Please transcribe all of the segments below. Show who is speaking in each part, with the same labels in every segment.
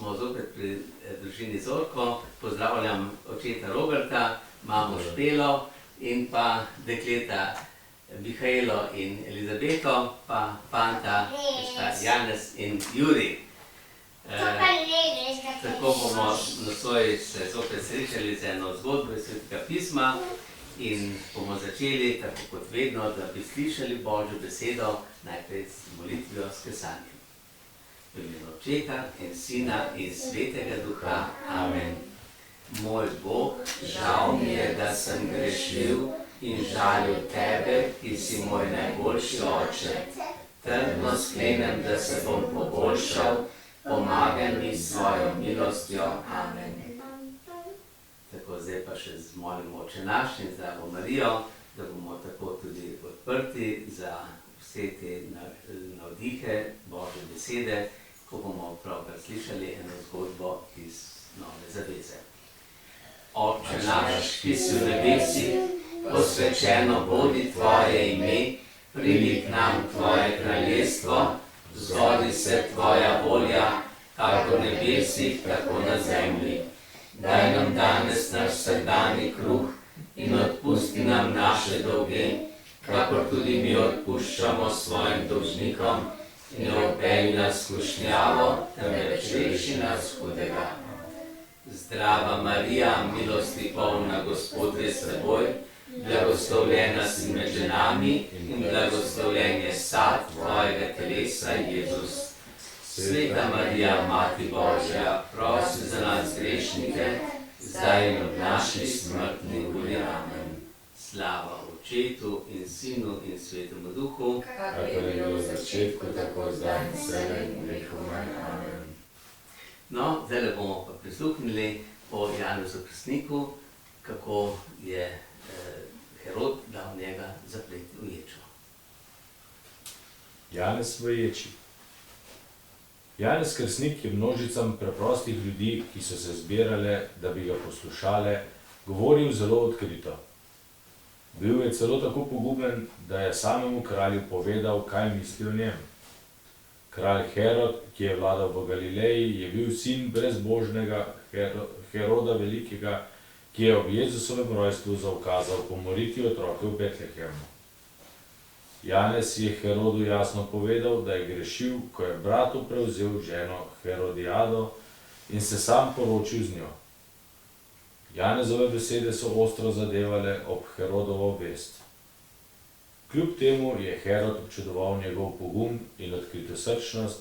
Speaker 1: smo zopet pri družini Zorko. Pozdravljam očeta Roberta, mamo Špelo in pa dekleta Mihaelo in Elizabeto, pa fanta Janez in Juri. Tako bomo nocoj se zopet srečali z eno zgodbo iz Svetega pisma in bomo začeli, tako kot vedno, da bi slišali Božjo besedo, najprej s molitvijo s kesanjem. V imenu Očeta in Sina in Svetega Duha. Amen. Moj Bog, žal mi je, da sem grešil in žalil Tebe, ki si moj najboljši Oče. Trdno sklenem, da se bom poboljšal, pomagaj mi s svojo milostjo. Amen. Tako, zdaj pa še zmolimo Oče naš in Zdravo Marijo, da bomo tako tudi odprti za vse te navdihe Božje besede, ko bomo pravkar slišali eno zgodbo iz Nove zaveze. Oče naš, ki si v nebesih, posvečeno bodi Tvoje ime, pridi k nam Tvoje kraljestvo, zgodi se Tvoja volja, kako v nebesih, tako na zemlji. Daj nam danes naš vsakdanji kruh in odpusti nam naše dolge, kakor tudi mi odpuščamo svojim dolžnikom, in ne vpelji nas v skušnjavo, temveč reši nas hudega. Zdrava Marija, milosti polna, Gospod je s teboj, blagoslovljena si med ženami in blagoslovljen je sad tvojega telesa, Jezus. Sveta Marija, Mati Božja, prosi za nas grešnike, zdaj in ob naši smrtni uri. Amen. Slava Očetu in Sinu in Svetemu Duhu,
Speaker 2: kakor je bilo v začetku, tako zdaj in vselej in vekoma. Amen.
Speaker 1: No, zdaj bomo pa prisluhnili o Janezu Krstniku, kako je Herod dal njega zapreti v ječo.
Speaker 2: Janez v ječi. Janez Krstnik je množicam preprostih ljudi, ki so se zbirale, da bi ga poslušale, govoril zelo odkrito. Bil je celo tako poguben, da je samemu kralju povedal, kaj misli o njem. Kralj Herod, ki je vladal v Galileji, je bil sin brezbožnega Heroda Velikega, ki je ob Jezusovem rojstvu zaukazal pomoriti otroke v Betlehemu. Janez je Herodu jasno povedal, da je grešil, ko je bratu prevzel ženo Herodijado in se sam poročil z njo. Janezove besede so ostro zadevale ob Herodovo vest. Kljub temu je Herod občudoval njegov pogum in odkritosrčnost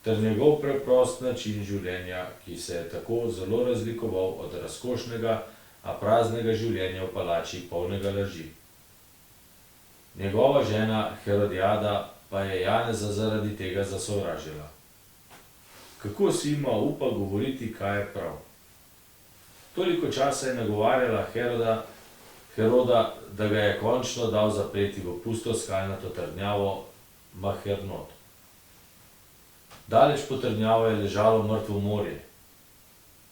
Speaker 2: ter njegov preprost način življenja, ki se je tako zelo razlikoval od razkošnega, a praznega življenja v palači polnega laži. Njegova žena Herodijada pa je Janeza zaradi tega zasovražila. Kako si ima upa govoriti, kaj je prav? Toliko časa je nagovarjala Heroda, da ga je končno dal zapreti v pusto skalnato trdnjavo Mahernot. Daleč po trdnjavo je ležalo mrtvo morje.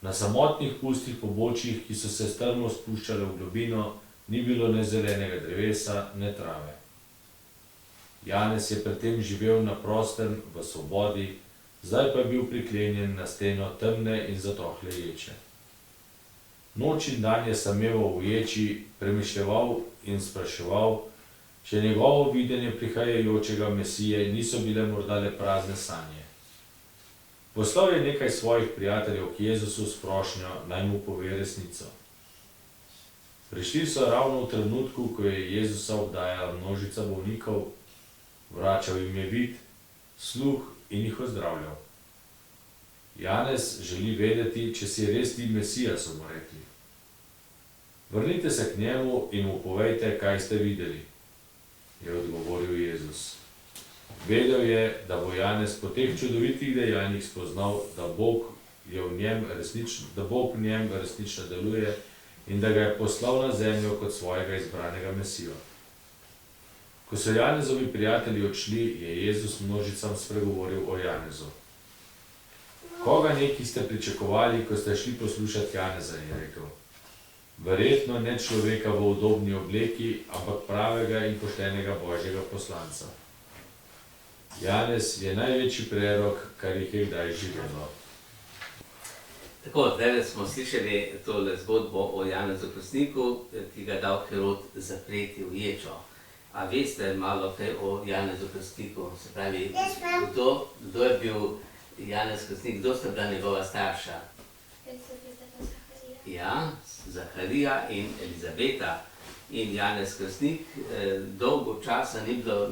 Speaker 2: Na samotnih pustih pobočjih, ki so se strmo spuščale v globino, ni bilo ne zelenega drevesa, ne trave. Janez je predtem živel na prostem, v svobodi, zdaj pa je bil priklenjen na steno temne in zatohle ječe. Noč in dan je sameval v ječi, premišljeval in spraševal, če njegovo videnje prihajajočega Mesije niso bile morda le prazne sanje. Poslal je nekaj svojih prijateljev k Jezusu s prošnjo, naj mu pove resnico. Prišli so ravno v trenutku, ko je Jezusa obdajala množica bolnikov, vračal jim je vid, sluh in jih ozdravljal. Janez želi vedeti, če si res ti Mesija, so mu rekli. Vrnite se k njemu in mu povejte, kaj ste videli, je odgovoril Jezus. Vedel je, da bo Janez po teh čudovitih dejanjih spoznal, da Bog v njem resnično deluje in da ga je poslal na zemljo kot svojega izbranega Mesijo. Ko so Janezovi prijatelji odšli, je Jezus množicam spregovoril o Janezu. Koga neki ste pričakovali, ko ste šli poslušati Janeza, je rekel. Verjetno ne človeka v udobni obleki, ampak pravega in poštenega Božjega poslanca. Janez je največji prerok, kar jih je kdaj živelo.
Speaker 1: Tako, zdaj smo slišali tole zgodbo o Janezu Krstniku, ki ga je dal Herod zapreti v ječo. A veste malo kaj o Janezu Krstniku? Se pravi, kdo je bil Janez Krstnik, kdo sta bila njegova starša? Ja, Zaharija in Elizabeta. In Janez Krstnik dolgo časa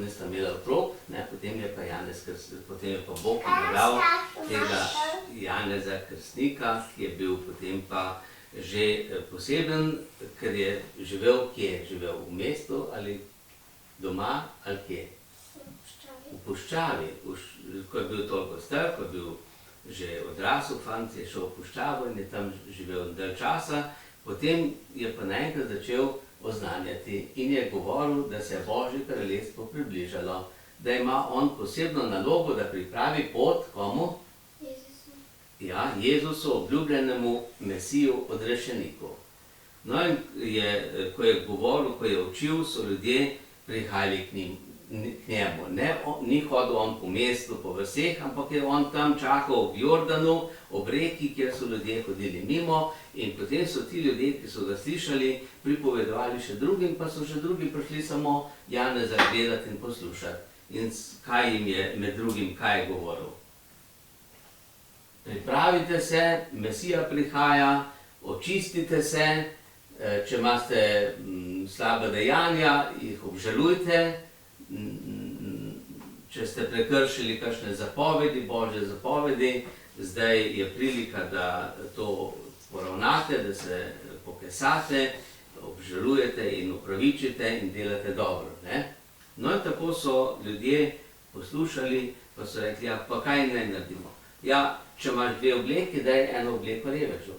Speaker 1: nista imela otrok, potem je pa Bog dal tega Janeza Krstnika, ki je bil potem pa že poseben, ker je živel, kje je živel, v mestu ali doma ali kje? V puščavi. Ko je bil toliko star, ko je bil že odrasel fant, je šel v puščavo in je tam živel dalj časa, potem je pa naenkrat začel oznanjati in je govoril, da se je Božje kraljestvo približalo, da ima on posebno nalogo, da pripravi pot komu? Ja, Jezusu, obljubljenemu Mesiju, odrešeniku. No in ko je govoril, ko je učil, so ljudje prihajali k njemu. Ni hodil on po mestu, po vseh, ampak je on tam čakal v Jordanu, ob reki, kjer so ljudje hodili mimo, in potem so ti ljudje, ki so ga slišali, pripovedovali še drugim, pa so še drugi prišli samo Janeza gledati in poslušati. In kaj jim je med drugim, kaj je govoril? Pripravite se, Mesija prihaja, očistite se, če imate slaba dejanja, jih obžalujte, če ste prekršili kakšne zapovedi, Božje zapovedi, zdaj je prilika, da to poravnate, da se pokesate, obžalujete in upravičite in delate dobro. No in tako so ljudje poslušali, pa so rekli, ja, pa kaj naj naredimo? Ja, če imaš dve obleki, daj eno obleko revežu.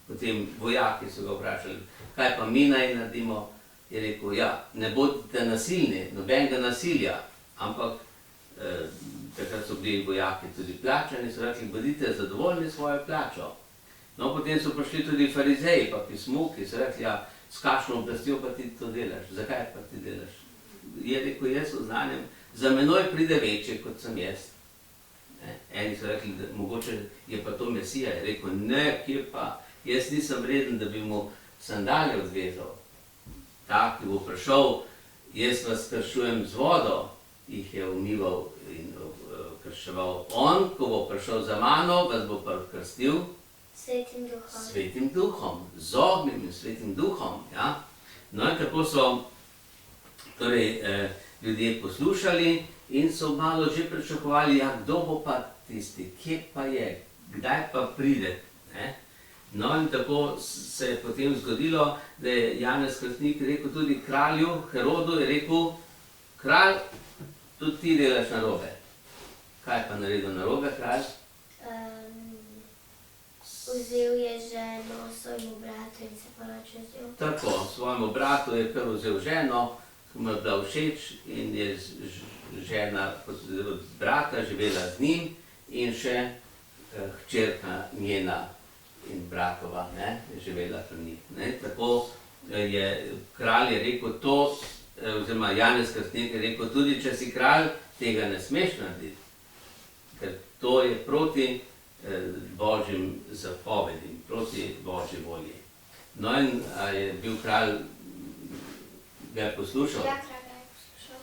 Speaker 1: Potem vojaki so ga vprašali, kaj pa mi naj naredimo? Je rekel, ja, ne bodite nasilni, nobenega nasilja, ampak takrat so bili vojaki tudi plačani, so rekli, bodite zadovoljni s svojo plačo. No, potem so prišli tudi farizeji, pa pismuki, so rekli, ja, s kakšno oblastjo pa ti to delaš, zakaj pa ti delaš? Je rekel, jaz oznanjam, za menoj pride večji, kot sem jaz. Eni so rekli, da mogoče je pa to Mesija, je rekel, ne, kje pa, jaz nisem vreden, da bi mu sandalje odvezal. Ta, ki bo prišel, jaz vas kršujem z vodo, jih je umival in krševal. On, ko bo prišel za mano, vas bo pa krstil Svetim duhom, z ognjem in Svetim duhom. No in tako so ljudje poslušali in so malo že pričakovali, ja, kdo bo pa tisti, kje pa je, kdaj pa pride. No in tako se je potem zgodilo, da je Janez Krstnik rekel tudi kralju, Herodu, je rekel, kralj, tudi ti delaš narobe. Kaj pa naredil narobe, kralj?
Speaker 3: Vzel je ženo svojemu bratu in se poročil z njo.
Speaker 1: Tako, svojemu bratu je kar vzel ženo, ki mu je bila všeč in je žena od brata živela z njim in še hčerka njena in bratova je živela pri njih. Tako je kralj je rekel to, oziroma Janez Krstnik je rekel, tudi če si kralj, tega ne smeš narediti, ker to je proti Božjim zapovedim, proti Božji volji. No in je bil kralj, ga je poslušal?
Speaker 3: Ja, kralj ga je poslušal.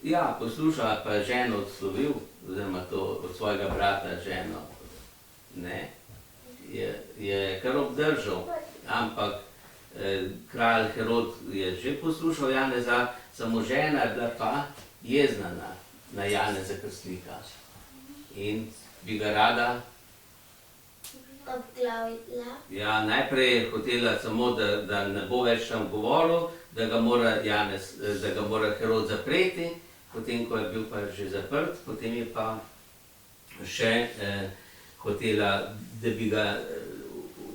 Speaker 1: Ja, poslušal, pa je ženo odslovil, oziroma to od svojega brata ženo. Ne, je kar obdržal, ampak kralj Herod je že poslušal Janeza, samo žena je bila pa jezna na Janeza Krstnika in bi ga rada
Speaker 3: obglavila.
Speaker 1: Ja, najprej je hotela samo, da ne bo več tam govoril, da ga mora Herod zapreti, potem, ko je bil pa že zaprt, potem je pa še hotela, da bi ga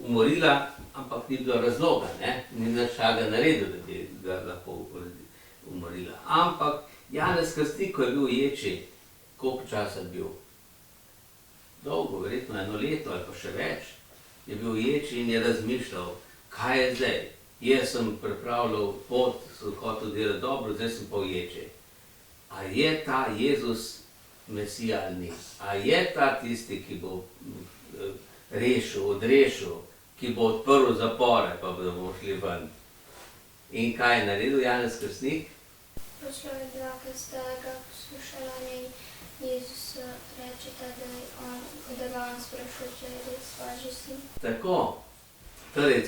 Speaker 1: umorila, ampak ni bilo razloga, ni nič takega naredil, da bi ga lahko umorila. Ampak Janez Krstnik, ko je bil v ječi, koliko časa bil? Dolgo, verjetno 1 leto ali pa še več, je bil v ječi in je razmišljal, kaj je zdaj. Jaz sem pripravljal pot, sem hotel delati dobro, zdaj sem pa v ječi. A je ta Jezus Mesija ali ni. A je ta tisti, ki bo rešil, odrešil, ki bo odprl zapore, pa bomo šli ven. In kaj je naredil Janez Krstnik?
Speaker 3: Prišlo je dva, ki sta ga poslušala in Jezus rečeta, da ga on sprašuje, če je res Božji sin.
Speaker 1: Tako. Torej,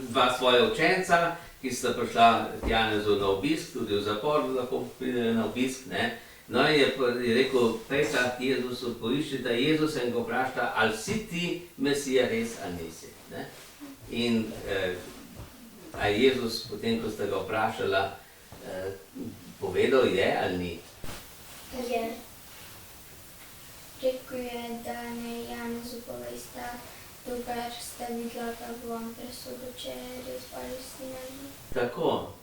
Speaker 1: dva svoja učenca, ki sta prišla k Janezu na obisk, tudi v zapor lahko pridejo na obisk, ne? No in je rekel, pejta k Jezusu, poiščita Jezusa in ga vprašata, ali si ti Mesija res ali nisi. Ne? In a je Jezus, potem ko sta ga vprašala, povedal je ali ni?
Speaker 3: Je. Rekel je, da ne Janezu povesta, dokler sta videla, pa bo on presodil, če je res Božji sin ali ni.
Speaker 1: Tako.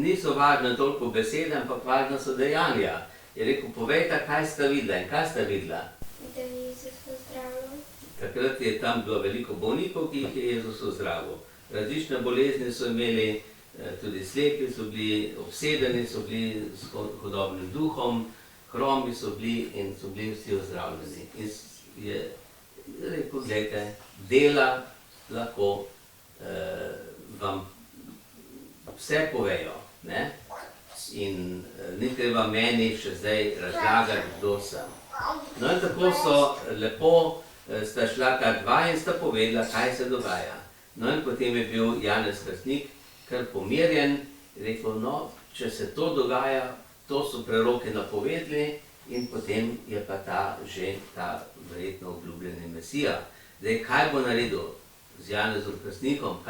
Speaker 1: Niso važne toliko besede, ampak važna so dejanja. Je rekel, povejta, kaj sta videla in kaj sta videla.
Speaker 3: Da je Jezus ozdravil.
Speaker 1: Takrat je tam bilo veliko bolnikov, ki jih je Jezus ozdravil. Različne bolezni so imeli, tudi slepi so bili, obsedeni so bili s hudobnim duhom, hromi so bili in so bili vsi ozdravljeni. In je rekel, gledajte, dela lahko vam vse povejo, ne? In ni treba meni še zdaj razlagati, kdo sem. No in tako so lepo sta šla ta dva in sta povedala, kaj se dogaja. No in potem je bil Janez Krstnik kar pomirjen, rekel, no, če se to dogaja, to so preroki napovedali in potem je pa že ta verjetno obljubljeni Mesija. Zdaj, kaj bo naredil z Janezom Krstnikom,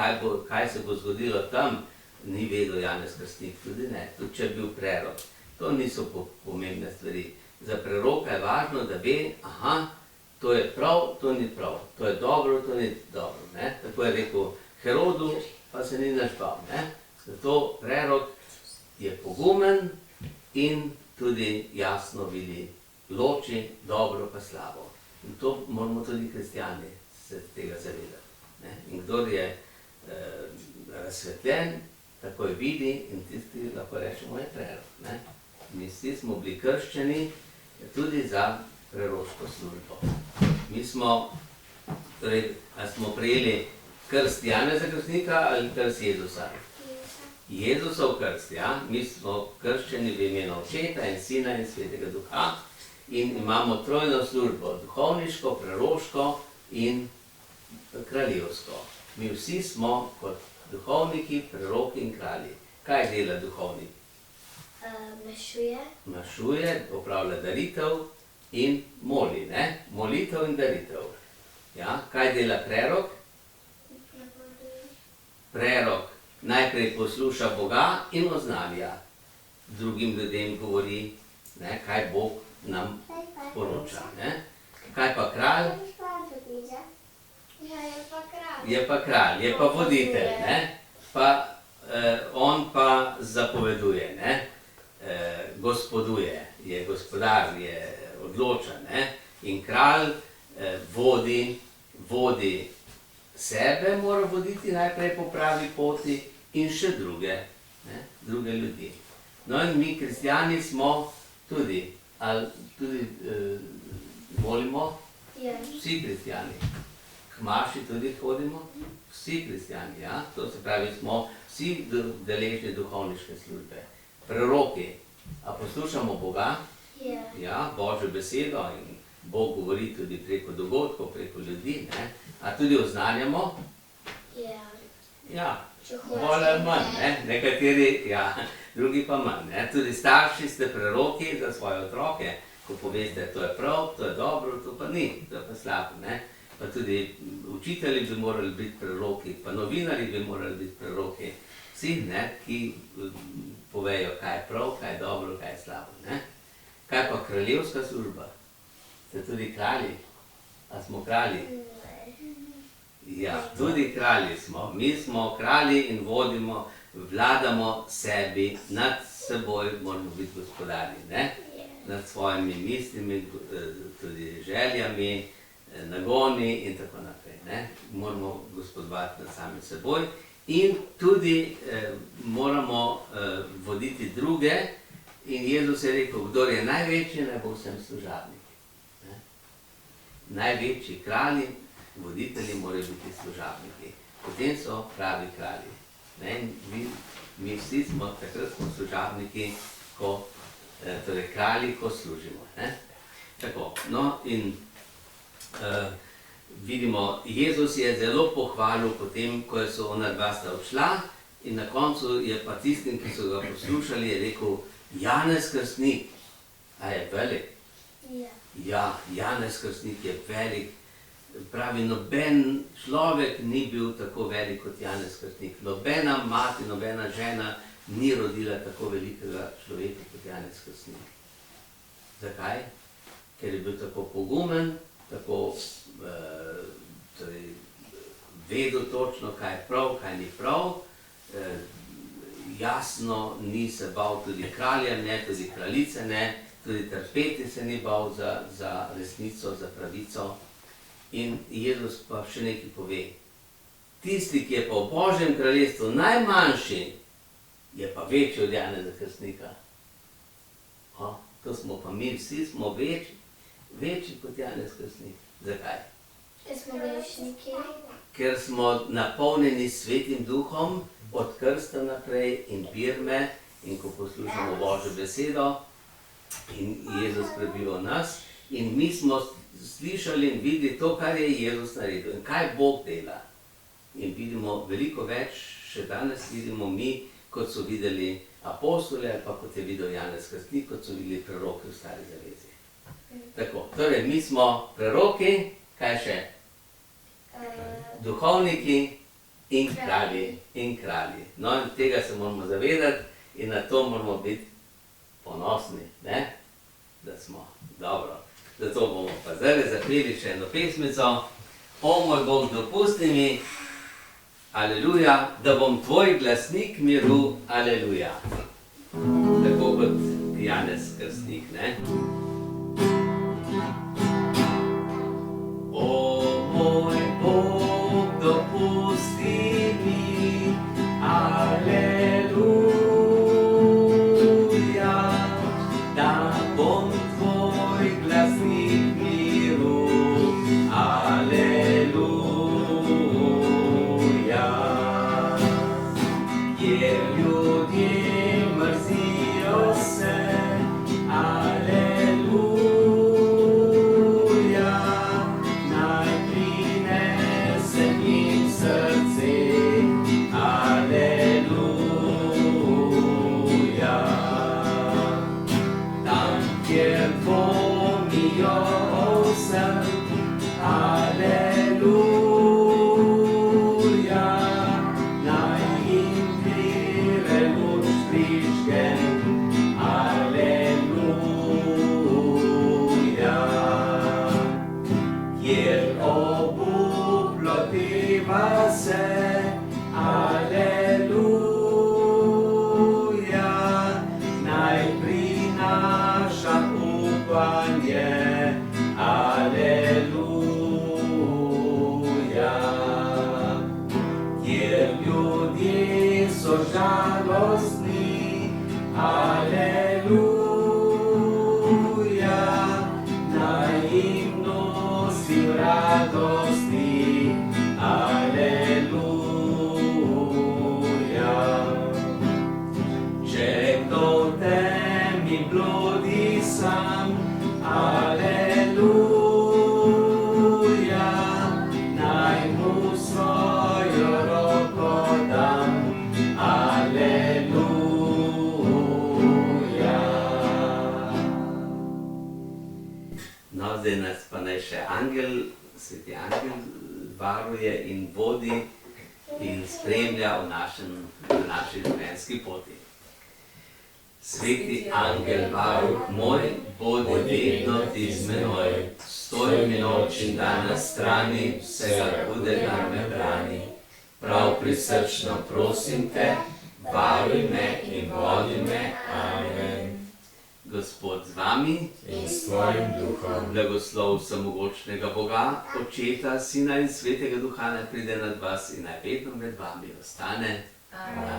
Speaker 1: kaj se bo zgodilo tam, ni vedel Janez Krstnik, tudi ne, tudi če je bil prerok. To niso pomembne stvari. Za preroka je važno, da ve, aha, to je prav, to ni prav, to je dobro, to ni dobro. Ne? Tako je rekel Herodu, pa se ni nič bal. Zato prerok je pogumen in tudi jasno vidi, loči dobro pa slabo. In to moramo tudi kristjani se tega zavedati. Ne? In kdor je razsvetljen, takoj vidi in tisti lahko rečemo je prerok. Ne? Mi vsi smo bili krščeni tudi za preroško službo. Mi smo, torej, ali smo prejeli krst Janeza Krstnika ali krst Jezusa? Jezusov krst, ja. Mi smo krščeni v imenu Očeta in Sina in Svetega Duha in imamo trojno službo, duhovniško, preroško in kraljevsko. Mi vsi smo kot duhovniki, preroki in kralji. Kaj dela duhovnik?
Speaker 3: Mašuje.
Speaker 1: Mašuje, opravlja daritev in moli, ne? Molitev in daritev. Ja, kaj dela prerok? Prerok najprej posluša Boga in oznanja. Drugim ljudem govori, ne, kaj Bog nam poroča. Ne? Kaj pa kralj?
Speaker 3: Ja, je pa kralj.
Speaker 1: Je pa kralj, je pa voditelj. Ne? Pa, on pa zapoveduje, ne? Gospoduje, je gospodar, je odločen. Ne? In kralj vodi sebe, mora voditi najprej po pravi poti in še druge, ne? Druge ljudi. No in mi kristjani smo tudi, molimo, vsi kristjani. K maši tudi hodimo, vsi kristjani, ja? To se pravi, smo vsi deležni duhovniške službe. Preroki, a poslušamo Boga? Ja, Božjo besedo in Bog govori tudi preko dogodkov, preko ljudi, ne? A tudi oznanjamo? Ja, bolj ali manj, ne? Nekateri, ja, drugi pa manj, ne? Tudi starši ste preroki za svoje otroke, ko poveste, to je prav, to je dobro, to pa ni, to je pa slabo, ne? Pa tudi učitelji bi morali biti preroki, pa novinarji bi morali biti preroki, vsi, ne, ki povejo, kaj je prav, kaj je dobro, kaj je slabo, ne? Kaj pa kraljevska služba? Ste tudi kralji? A smo kralji? Ja, tudi kralji smo. Mi smo kralji in vodimo, vladamo sebi, nad seboj moramo biti gospodarji, ne? Nad svojimi mislimi, tudi željami, nagoni in tako naprej, ne? Moramo gospodovati nad sami seboj in tudi moramo voditi druge In Jezus je rekel, kdor je največji, naj bo vsem služabnik. Ne? Največji kralji, voditelji morajo biti služabniki. Potem so pravi kralji. Ne? Mi vsi smo takrat smo služabniki, torej kralji, ko služimo. Ne? Tako, no in vidimo, Jezus je zelo pohvalil potem, ko so ona dva sta odšla in na koncu je pa tistim, ki so ga poslušali, je rekel, Janez Krstnik, a je velik?
Speaker 3: Ja.
Speaker 1: Ja, Janez Krstnik je velik. Pravi, noben človek ni bil tako velik kot Janez Krstnik. Nobena mati, nobena žena ni rodila tako velikega človeka kot Janez Krstnik. Zakaj? Ker je bil tako pogumen, tako torej, vedel točno, kaj je prav, kaj ni prav. Jasno, ni se bal tudi kralja, ne, tudi kraljice, ne, tudi trpeti se ni bal za resnico, za pravico. In Jezus pa še nekaj pove. Tisti, ki je pa v Božjem kraljestvu najmanjši, je pa večji od Janeza Krstnika. To smo pa mi, vsi smo večji kot Janez Krstnik. Zakaj?
Speaker 3: Ker smo grešniki.
Speaker 1: Ker smo napolnjeni s Svetim Duhom, od krsta naprej in birme, in ko poslušamo Božjo besedo, in Jezus prebiva v nas, in mi smo slišali in videli to, kar je Jezus naredil in kaj Bog dela. In vidimo veliko več, še danes vidimo mi, kot so videli apostoli, ali pa kot je videl Janez Krstnik, kot so videli preroki v Stari zavezi. Tako, torej mi smo preroki, kaj še? Duhovniki in kralji. No in tega se moramo zavedati in na to moramo biti ponosni, ne? Da smo dobro. Zato bomo pa zdaj zapeli še eno pesmico. O moj Bog, dopusti mi, aleluja, da bom tvoj glasnik miru, aleluja. Tako kot Janez Krstnik, ne? O moj Bog, dopusti mi, aleluja, da bom tvoj glasnik miru, aleluja. Jer ljudje mrzijo se, aleluja, naj prinesem jim srce, aleluja. Tam, kjer dvomijo o vsem, aleluja, naj jim vire luč prižgem, aleluja. Kjer obuplo deva se, aleluja, naj prinaša upanje, aleluja. Kjer ljudje so žalostni, aleluja, naj jim nosim radosti, aleluja. Če kdo v temi bludi sam, aleluja, naj mu svojo roko dam, aleluja. No, zdaj nas pa naj še sveti angel varuje in vodi in spremlja v naši življenjski poti. Sveti angel varuh moj, bodi vedno ti z menoj, stoj mi noč in dan na strani, vsega hudega me brani. Prav prisrčno prosim te, varuj me in vodi me, amen. Gospod z vami
Speaker 2: in s tvojim duhom.
Speaker 1: Blagoslov vsemogočnega Boga, Očeta, Sina in Svetega Duha naj pride nad vas in naj vedno med vami ostane. Amen.